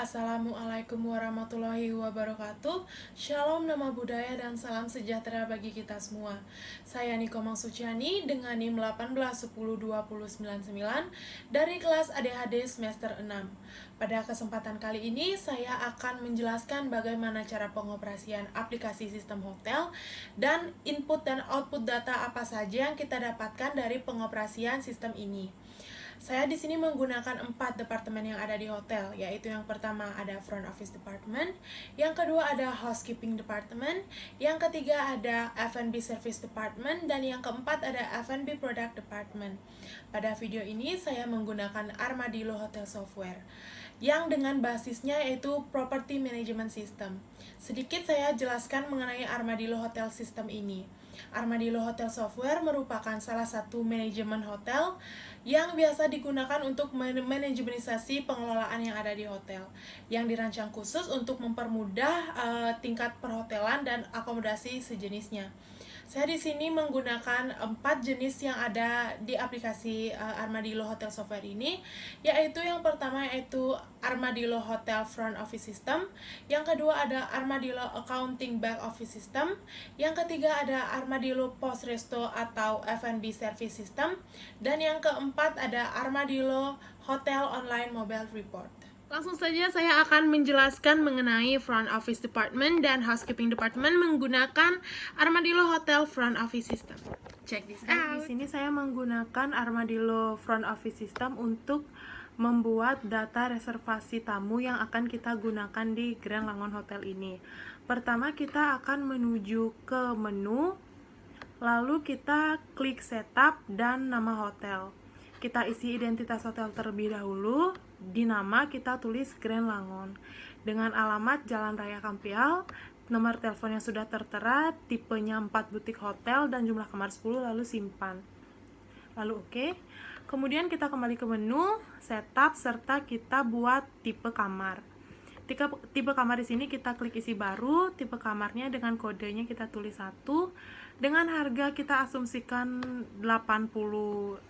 Assalamualaikum warahmatullahi wabarakatuh. Shalom, nama budaya dan salam sejahtera bagi kita semua. Saya Niko Mangsuciani dengan NIM 18102099 dari kelas ADHD semester 6. Pada kesempatan kali ini saya akan menjelaskan bagaimana cara pengoperasian aplikasi sistem hotel dan input dan output data apa saja yang kita dapatkan dari pengoperasian sistem ini. Saya di sini menggunakan 4 departemen yang ada di hotel, yaitu yang pertama ada front office department, yang kedua ada housekeeping department, yang ketiga ada F&B service department, dan yang keempat ada F&B product department. Pada video ini saya menggunakan Armadillo Hotel Software yang dengan basisnya yaitu Property Management System. Sedikit saya jelaskan mengenai Armadillo Hotel System ini. Armadillo Hotel Software merupakan salah satu manajemen hotel yang biasa digunakan untuk manajemenisasi pengelolaan yang ada di hotel, yang dirancang khusus untuk mempermudah tingkat perhotelan dan akomodasi sejenisnya. Saya di sini menggunakan 4 jenis yang ada di aplikasi Armadillo Hotel Software ini, yaitu yang pertama yaitu Armadillo Hotel Front Office System, yang kedua ada Armadillo Accounting Back Office System, yang ketiga ada Armadillo Post Resto atau F&B Service System, dan yang keempat ada Armadillo Hotel Online Mobile Report. Langsung saja saya akan menjelaskan mengenai Front Office Department dan Housekeeping Department menggunakan Armadillo Hotel Front Office System. Check this out. Di sini saya menggunakan Armadillo Front Office System untuk membuat data reservasi tamu yang akan kita gunakan di Grand Langon Hotel ini. Pertama kita akan menuju ke menu, lalu kita klik setup dan nama hotel. Kita isi identitas hotel terlebih dahulu. Di nama kita tulis Grand Langon dengan alamat Jalan Raya Kampial, nomor telepon yang sudah tertera, tipenya 4 butik hotel dan jumlah kamar 10, lalu simpan. Lalu oke. Kemudian kita kembali ke menu, setup, serta kita buat tipe kamar. Tipe kamar di sini kita klik isi baru, tipe kamarnya dengan kodenya kita tulis 1, dengan harga kita asumsikan $80.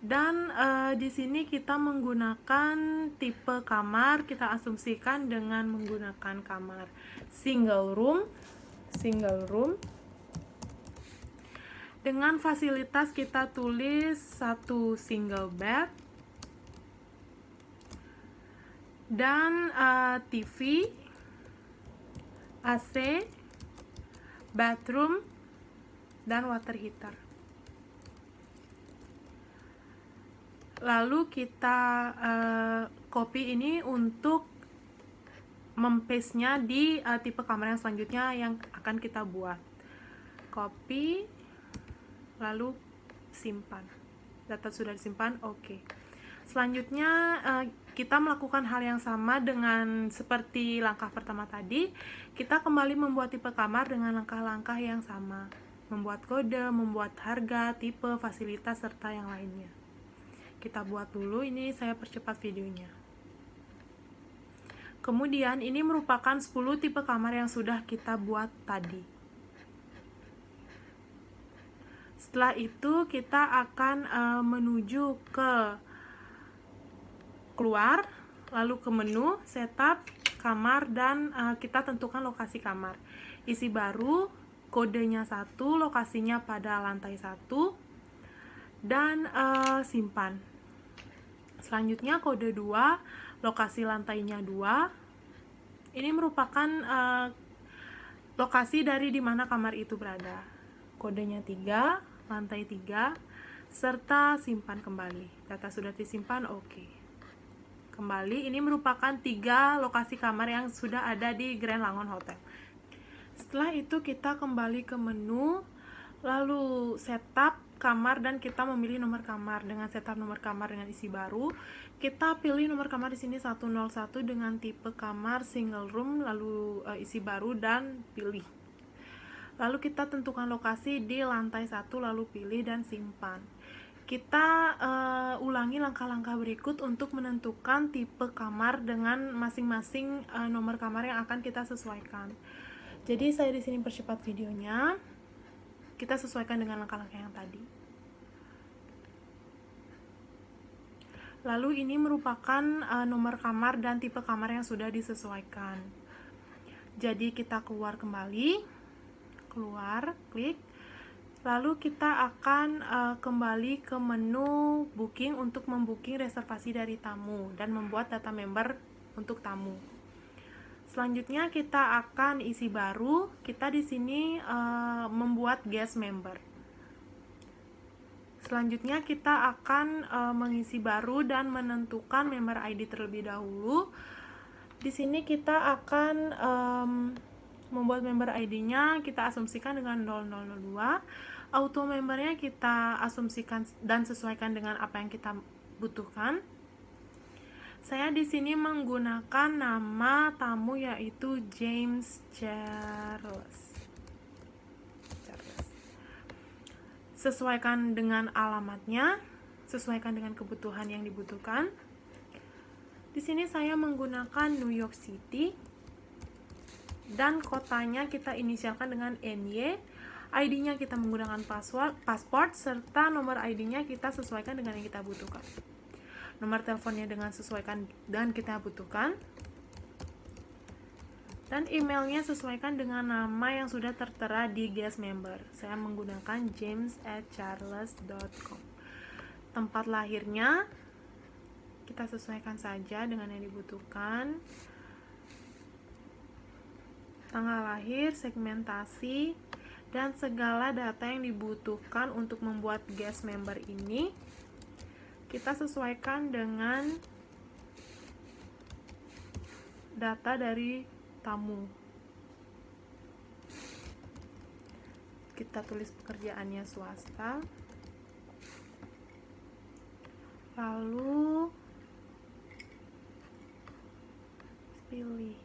Dan di sini kita menggunakan tipe kamar, kita asumsikan dengan menggunakan kamar single room dengan fasilitas kita tulis 1 single bed dan TV, AC, bathroom, dan water heater. Lalu kita copy ini untuk mempaste-nya di tipe kamar yang selanjutnya yang akan kita buat. Copy, lalu simpan. Data sudah disimpan, oke. Selanjutnya kita melakukan hal yang sama dengan seperti langkah pertama tadi. Kita kembali membuat tipe kamar dengan langkah-langkah yang sama. Membuat kode, membuat harga, tipe, fasilitas, serta yang lainnya. Kita buat dulu, ini saya percepat videonya. Kemudian ini merupakan 10 tipe kamar yang sudah kita buat tadi. Setelah itu kita akan menuju ke keluar, lalu ke menu, setup, kamar, dan kita tentukan lokasi kamar. Isi baru, kodenya 1, lokasinya pada lantai 1, dan simpan. Selanjutnya kode 2, lokasi lantainya 2. Ini merupakan lokasi dari dimana kamar itu berada. Kodenya 3, lantai 3, serta simpan kembali. Data sudah disimpan, oke. Kembali, ini merupakan 3 lokasi kamar yang sudah ada di Grand Langon Hotel. Setelah itu kita kembali ke menu, lalu setup kamar, dan kita memilih nomor kamar. Dengan setup nomor kamar dengan isi baru, kita pilih nomor kamar di sini 101 dengan tipe kamar single room, lalu isi baru dan pilih. Lalu kita tentukan lokasi di lantai 1, lalu pilih dan simpan. Kita ulangi langkah-langkah berikut untuk menentukan tipe kamar dengan masing-masing nomor kamar yang akan kita sesuaikan. Jadi saya di sini percepat videonya. Kita sesuaikan dengan langkah-langkah yang tadi. Lalu ini merupakan nomor kamar dan tipe kamar yang sudah disesuaikan. Jadi kita keluar kembali, keluar, klik. Lalu kita akan kembali ke menu booking untuk membooking reservasi dari tamu dan membuat data member untuk tamu. Selanjutnya kita akan isi baru. Kita di sini membuat guest member. Selanjutnya kita akan mengisi baru dan menentukan member ID terlebih dahulu. Di sini kita akan membuat member ID-nya kita asumsikan dengan 0002. Auto membernya kita asumsikan dan sesuaikan dengan apa yang kita butuhkan. Saya di sini menggunakan nama tamu yaitu James Charles. Sesuaikan dengan alamatnya, sesuaikan dengan kebutuhan yang dibutuhkan. Di sini saya menggunakan New York City dan kotanya kita inisialkan dengan NY. ID-nya kita menggunakan pasport serta nomor ID-nya kita sesuaikan dengan yang kita butuhkan. Nomor teleponnya dengan sesuaikan dan kita butuhkan. Dan emailnya sesuaikan dengan nama yang sudah tertera di guest member. Saya menggunakan james@charles.com. Tempat lahirnya kita sesuaikan saja dengan yang dibutuhkan. Tanggal lahir, segmentasi, dan segala data yang dibutuhkan untuk membuat guest member ini kita sesuaikan dengan data dari tamu. Kita tulis pekerjaannya swasta. Lalu pilih.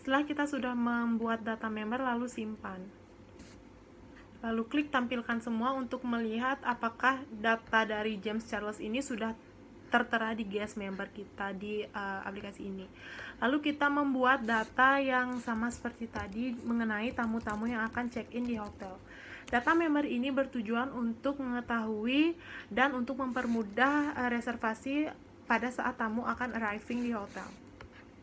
Setelah kita sudah membuat data member, lalu simpan. Lalu klik tampilkan semua untuk melihat apakah data dari James Charles ini sudah tertera di guest member kita di aplikasi ini. Lalu kita membuat data yang sama seperti tadi mengenai tamu-tamu yang akan check-in di hotel. Data member ini bertujuan untuk mengetahui dan untuk mempermudah reservasi pada saat tamu akan arriving di hotel.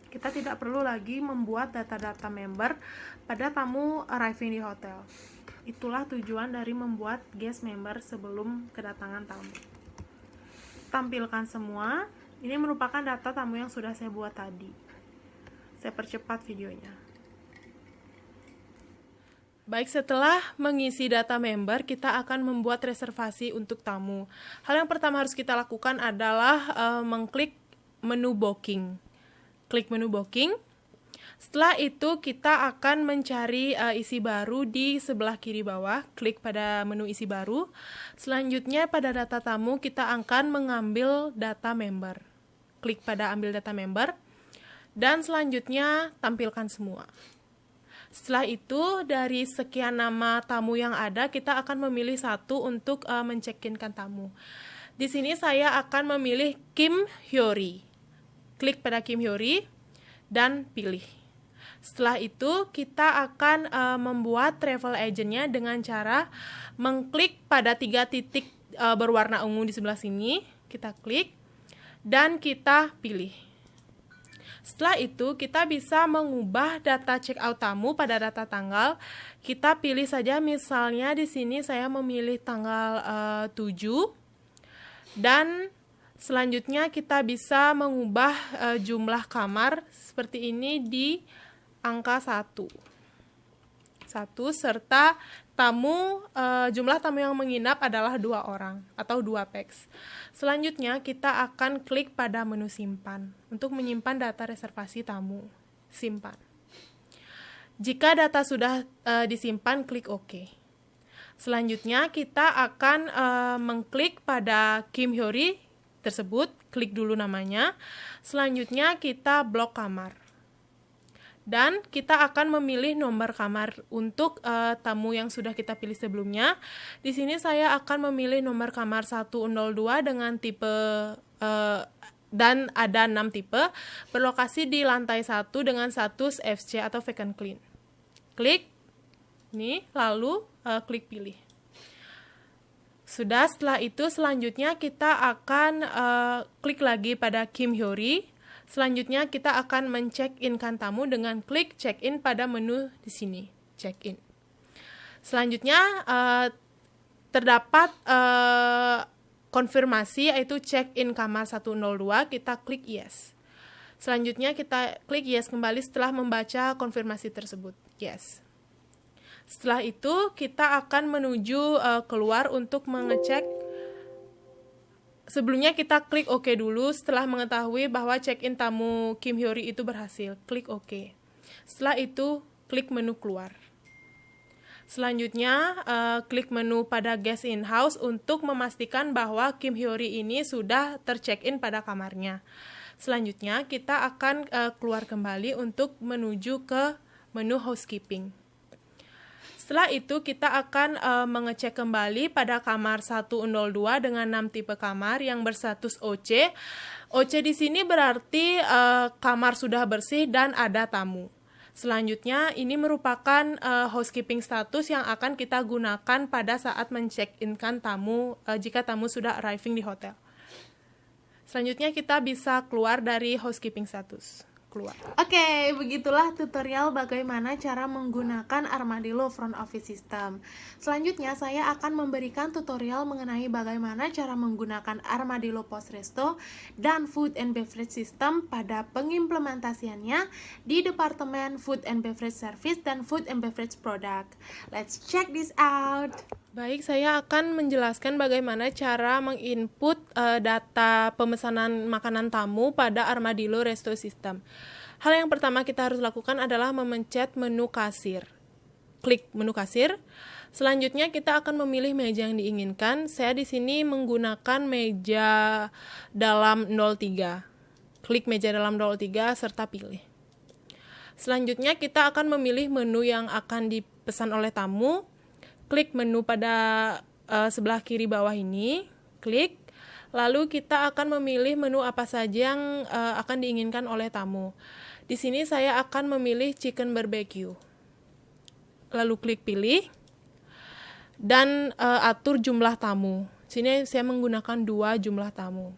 Kita tidak perlu lagi membuat data-data member pada tamu arriving di hotel. Itulah tujuan dari membuat guest member sebelum kedatangan tamu. Tampilkan semua. Ini merupakan data tamu yang sudah saya buat tadi. Saya percepat videonya. Baik, setelah mengisi data member, kita akan membuat reservasi untuk tamu. Hal yang pertama harus kita lakukan adalah mengklik menu booking. Klik menu booking. Setelah itu kita akan mencari isi baru di sebelah kiri bawah. Klik pada menu isi baru. Selanjutnya pada data tamu kita akan mengambil data member. Klik pada ambil data member. Dan selanjutnya tampilkan semua. Setelah itu dari sekian nama tamu yang ada kita akan memilih satu untuk mencekinkan tamu. Di sini saya akan memilih Kim Hyori. Klik pada Kim Hyori dan pilih. Setelah itu kita akan membuat travel agent-nya dengan cara mengklik pada 3 titik berwarna ungu di sebelah sini. Kita klik dan kita pilih. Setelah itu kita bisa mengubah data check out tamu pada data tanggal. Kita pilih saja, misalnya di sini saya memilih tanggal 7 dan selanjutnya kita bisa mengubah jumlah kamar seperti ini di angka 1 serta jumlah tamu yang menginap adalah 2 orang atau 2 pax. Selanjutnya kita akan klik pada menu simpan untuk menyimpan data reservasi tamu. Simpan. Jika data sudah disimpan, klik OK. Selanjutnya kita akan mengklik pada Kim Hyori tersebut, klik dulu namanya. Selanjutnya kita blok kamar. Dan kita akan memilih nomor kamar untuk tamu yang sudah kita pilih sebelumnya. Di sini saya akan memilih nomor kamar 102 dengan tipe dan ada 6 tipe, berlokasi di lantai 1 dengan status FC atau vacant clean. Klik ini, lalu klik pilih. Sudah, setelah itu selanjutnya kita akan klik lagi pada Kim Hyori. Selanjutnya kita akan men-check-in-kan tamu dengan klik check-in pada menu di sini, check-in. Selanjutnya terdapat konfirmasi yaitu check-in kamar 102, kita klik yes. Selanjutnya kita klik yes kembali setelah membaca konfirmasi tersebut, yes. Setelah itu kita akan menuju keluar untuk mengecek. Sebelumnya kita klik OK dulu setelah mengetahui bahwa check-in tamu Kim Hyori itu berhasil. Klik OK. Setelah itu, klik menu keluar. Selanjutnya, klik menu pada guest in house untuk memastikan bahwa Kim Hyori ini sudah tercheck-in pada kamarnya. Selanjutnya, kita akan keluar kembali untuk menuju ke menu housekeeping. Setelah itu kita akan mengecek kembali pada kamar 102 dengan 6 tipe kamar yang berstatus OC. OC di sini berarti kamar sudah bersih dan ada tamu. Selanjutnya ini merupakan housekeeping status yang akan kita gunakan pada saat men-check-in-kan tamu jika tamu sudah arriving di hotel. Selanjutnya kita bisa keluar dari housekeeping status. Oke, begitulah tutorial bagaimana cara menggunakan Armadillo Front Office System. Selanjutnya saya akan memberikan tutorial mengenai bagaimana cara menggunakan Armadillo Post Resto dan Food and Beverage System pada pengimplementasiannya di Departemen Food and Beverage Service dan Food and Beverage Product. Let's check this out. Baik, saya akan menjelaskan bagaimana cara menginput data pemesanan makanan tamu pada Armadillo Resto System. Hal yang pertama kita harus lakukan adalah memencet menu kasir. Klik menu kasir. Selanjutnya kita akan memilih meja yang diinginkan. Saya di sini menggunakan meja dalam 03. Klik meja dalam 03 serta pilih. Selanjutnya kita akan memilih menu yang akan dipesan oleh tamu. Klik menu pada sebelah kiri bawah ini, klik, lalu kita akan memilih menu apa saja yang akan diinginkan oleh tamu. Di sini saya akan memilih chicken barbecue. Lalu klik pilih, dan atur jumlah tamu. Sini saya menggunakan 2 jumlah tamu.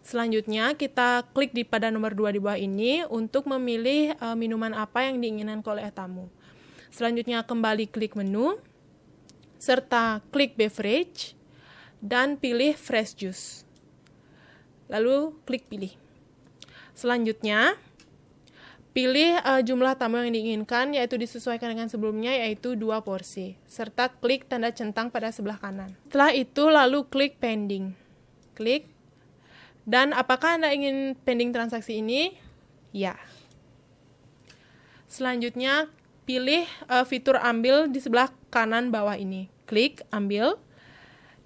Selanjutnya kita klik pada nomor 2 di bawah ini untuk memilih minuman apa yang diinginkan oleh tamu. Selanjutnya kembali klik menu, serta klik beverage dan pilih fresh juice. Lalu klik pilih. Selanjutnya pilih jumlah tamu yang diinginkan, yaitu disesuaikan dengan sebelumnya, yaitu 2 porsi, serta klik tanda centang pada sebelah kanan. Setelah itu lalu klik pending. Klik. Dan apakah Anda ingin pending transaksi ini? Ya. Selanjutnya pilih fitur ambil di sebelah kanan bawah ini. Klik ambil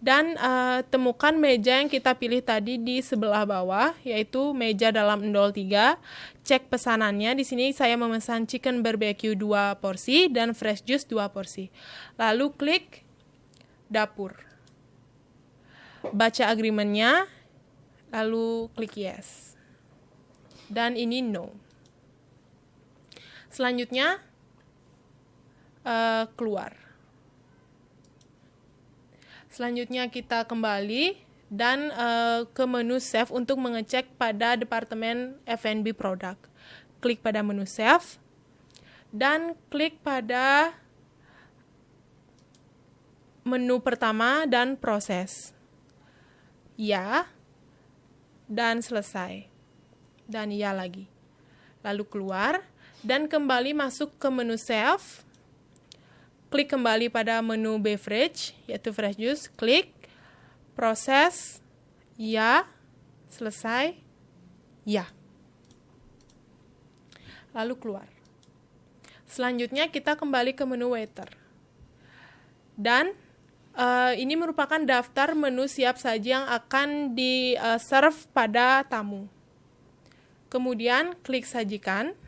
dan temukan meja yang kita pilih tadi di sebelah bawah, yaitu meja dalam 03. Cek pesanannya. Di sini saya memesan chicken barbecue 2 porsi dan fresh juice 2 porsi. Lalu klik dapur. Baca agreement-nya, lalu klik yes. Dan ini no. Selanjutnya keluar. Selanjutnya kita kembali dan ke menu save untuk mengecek pada Departemen F&B Product. Klik pada menu save dan klik pada menu pertama dan proses. Ya dan selesai. Dan ya lagi. Lalu keluar dan kembali masuk ke menu save. Klik kembali pada menu beverage, yaitu fresh juice. Klik, proses, ya, selesai, ya. Lalu keluar. Selanjutnya kita kembali ke menu waiter. Dan ini merupakan daftar menu siap saji yang akan di-serve pada tamu. Kemudian klik sajikan.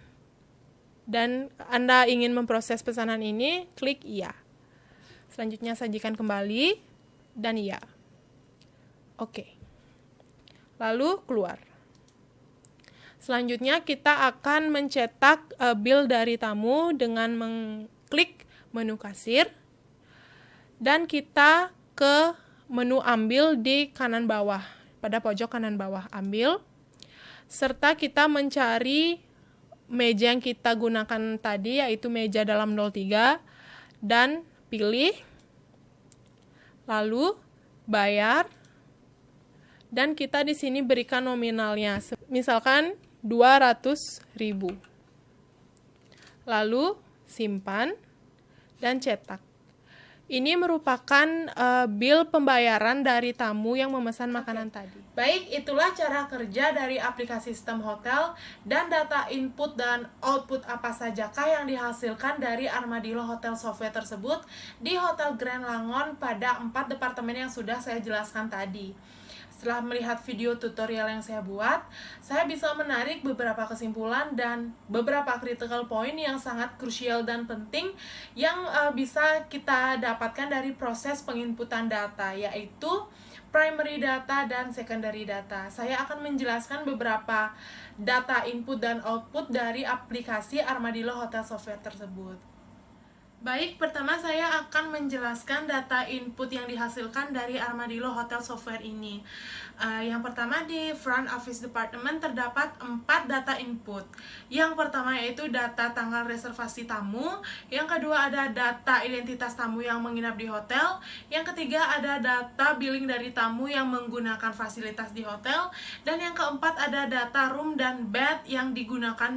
dan Anda ingin memproses pesanan ini, klik iya. Selanjutnya sajikan kembali dan iya. Oke. Lalu keluar. Selanjutnya kita akan mencetak bill dari tamu dengan mengklik menu kasir dan kita ke menu ambil di kanan bawah, pada pojok kanan bawah ambil, serta kita mencari meja yang kita gunakan tadi, yaitu meja dalam 03, dan pilih, lalu bayar, dan kita di sini berikan nominalnya, misalkan 200.000. Lalu simpan dan cetak. Ini merupakan bill pembayaran dari tamu yang memesan makanan tadi. Baik, itulah cara kerja dari aplikasi sistem hotel dan data input dan output apa sajakah yang dihasilkan dari Armadillo Hotel Software tersebut di Hotel Grand Langon pada 4 departemen yang sudah saya jelaskan tadi. Setelah melihat video tutorial yang saya buat, saya bisa menarik beberapa kesimpulan dan beberapa critical point yang sangat krusial dan penting yang bisa kita dapatkan dari proses penginputan data, yaitu primary data dan secondary data. Saya akan menjelaskan beberapa data input dan output dari aplikasi Armadillo Hotel Software tersebut. Baik, pertama saya akan menjelaskan data input yang dihasilkan dari Armadillo Hotel Software ini. Yang pertama, di Front Office Department terdapat 4 data input. Yang pertama yaitu data tanggal reservasi tamu, yang kedua ada data identitas tamu yang menginap di hotel, yang ketiga ada data billing dari tamu yang menggunakan fasilitas di hotel, dan yang keempat ada data room dan bed yang digunakan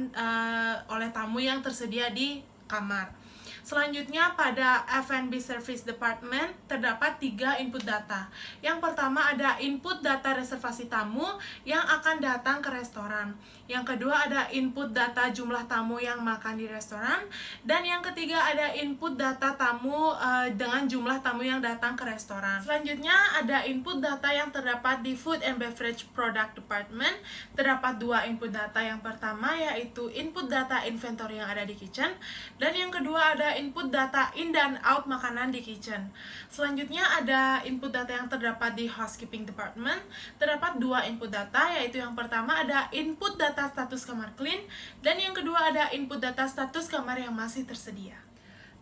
oleh tamu yang tersedia di kamar. Selanjutnya pada F&B Service Department terdapat 3 input data. Yang pertama ada input data reservasi tamu yang akan datang ke restoran. Yang kedua ada input data jumlah tamu yang makan di restoran. Dan yang ketiga ada input data tamu dengan jumlah tamu yang datang ke restoran. Selanjutnya ada input data yang terdapat di Food and Beverage Product Department. Terdapat 2 input data. Yang pertama yaitu input data inventory yang ada di kitchen. Dan yang kedua ada input data in dan out makanan di kitchen. Selanjutnya ada input data yang terdapat di Housekeeping Department. Terdapat 2 input data, yaitu yang pertama ada input data status kamar clean, dan yang kedua ada input data status kamar yang masih tersedia.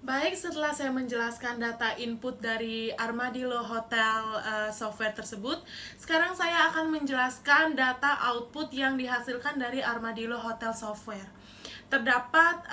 Baik, setelah saya menjelaskan data input dari Armadillo Hotel Software tersebut, sekarang saya akan menjelaskan data output yang dihasilkan dari Armadillo Hotel Software. Terdapat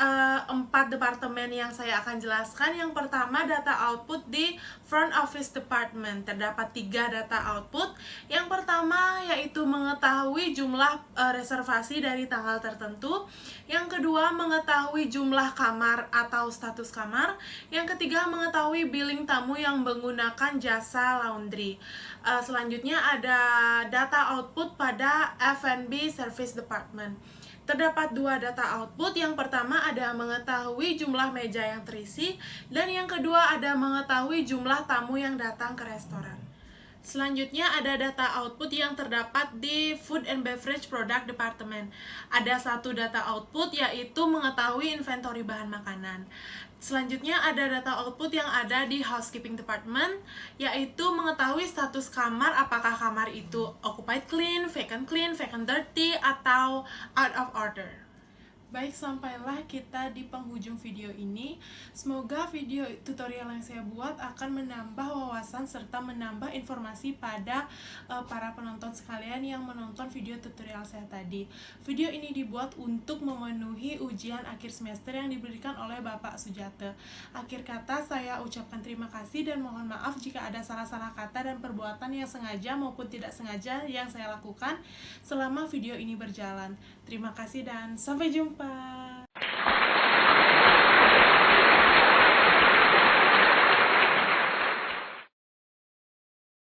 4 departemen yang saya akan jelaskan. Yang pertama data output di Front Office Department. Terdapat 3 data output. Yang pertama yaitu mengetahui jumlah reservasi dari tanggal tertentu. Yang kedua mengetahui jumlah kamar atau status kamar. Yang ketiga mengetahui billing tamu yang menggunakan jasa laundry. Selanjutnya ada data output pada F&B Service Department. Terdapat 2 data output. Yang pertama ada mengetahui jumlah meja yang terisi, dan yang kedua ada mengetahui jumlah tamu yang datang ke restoran. Selanjutnya ada data output yang terdapat di Food and Beverage Product Department. Ada 1 data output yaitu mengetahui inventory bahan makanan. Selanjutnya ada data output yang ada di Housekeeping Department, yaitu mengetahui status kamar, apakah kamar itu occupied clean, vacant dirty, atau out of order. Baik, sampailah kita di penghujung video ini. Semoga video tutorial yang saya buat akan menambah wawasan serta menambah informasi pada para penonton sekalian yang menonton video tutorial saya tadi. Video ini dibuat untuk memenuhi ujian akhir semester yang diberikan oleh Bapak Sujata. Akhir kata, saya ucapkan terima kasih dan mohon maaf jika ada salah-salah kata dan perbuatan yang sengaja maupun tidak sengaja yang saya lakukan selama video ini berjalan. Terima kasih dan sampai jumpa.